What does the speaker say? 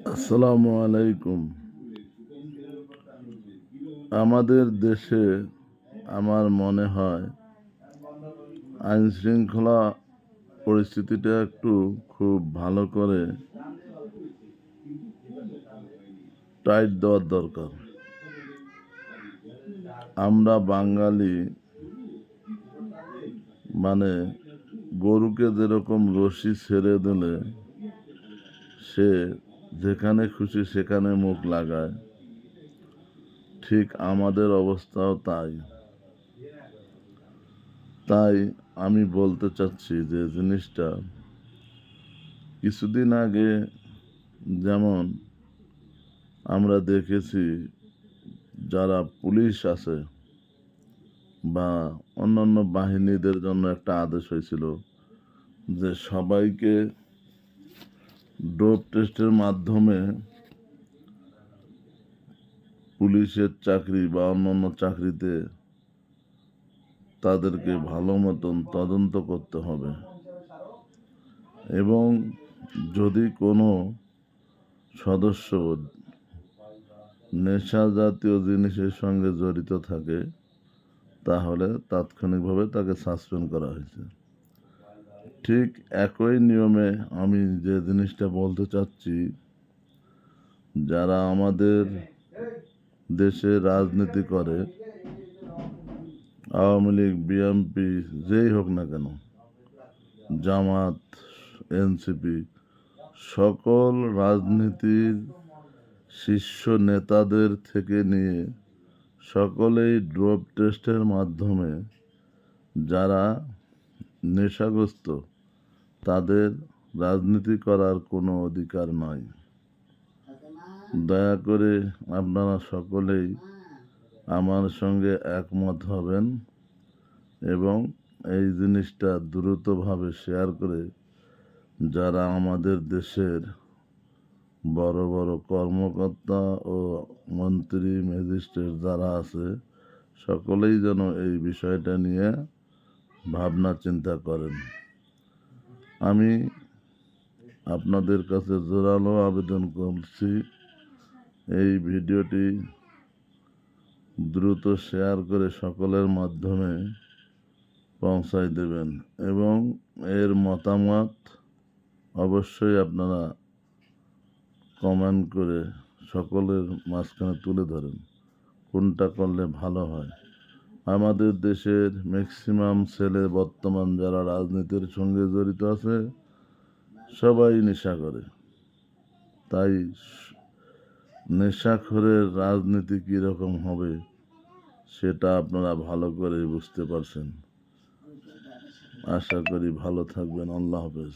আসসালামু আলাইকুম। আমাদের দেশে আমার মনে হয় আইন শৃঙ্খলা পরিস্থিতিটা একটু খুব ভালো করে টাইট দেওয়ার দরকার। আমরা বাঙালি মানে গরুকে যেরকম রশি ছেড়ে দিলে সে যেখানে খুশি সেখানে মুখ লাগায়, ঠিক আমাদের অবস্থাও তাই আমি বলতে চাচ্ছি যে জিনিসটা কিছুদিন আগে যেমন আমরা দেখেছি যারা পুলিশ আছে বা অন্যান্য বাহিনীদের জন্য একটা আদেশ হয়েছিল যে সবাইকে ডোপ টেস্টের মাধ্যমে পুলিশের চাকরি বা অন্যান্য চাকরিতে তাদেরকে ভালো মতন তদন্ত করতে হবে এবং যদি কোনো সদস্য নেশা জাতীয় জিনিসের সঙ্গে জড়িত থাকে তাহলে তাৎক্ষণিকভাবে তাকে সাসপেন্ড করা হয়েছে। ঠিক একই নিয়মে আমি যে জিনিসটা বলতে চাচ্ছি, যারা আমাদের দেশে রাজনীতি করে, আওয়ামী লীগ, বিএনপি, যেই হোক না কেন, জামাত, এনসিপি, সকল রাজনীতির শীর্ষ নেতাদের থেকে নিয়ে সকলেই ড্রপ টেস্টের মাধ্যমে যারা নেশাগ্রস্ত তাদের রাজনীতি করার কোনো অধিকার নয়। দয়া করে আপনারা সকলেই আমার সঙ্গে একমত হবেন এবং এই জিনিসটা দ্রুতভাবে শেয়ার করে যারা আমাদের দেশের বড় বড় কর্মকর্তা ও মন্ত্রী, ম্যাজিস্ট্রেট যারা আছে সকলেই যেন এই বিষয়টা নিয়ে ভাবনা চিন্তা করেন। আমি আপনাদের কাছে জোরালো আবেদন করছি, এই ভিডিওটি দ্রুত শেয়ার করে সকলের মাধ্যমে পৌঁছায় দেবেন এবং এর মতামত অবশ্যই আপনারা কমেন্ট করে সকলের মাঝখানে তুলে ধরেন কোনটা করলে ভালো হয়। আমাদের দেশের ম্যাক্সিমাম ছেলে বর্তমান যারা রাজনীতির সঙ্গে জড়িত আছে সবাই নেশা করে, তাই নেশাখোরের রাজনীতি কীরকম হবে সেটা আপনারা ভালো করে বুঝতে পারছেন। আশা করি ভালো থাকবেন। আল্লাহ হাফেজ।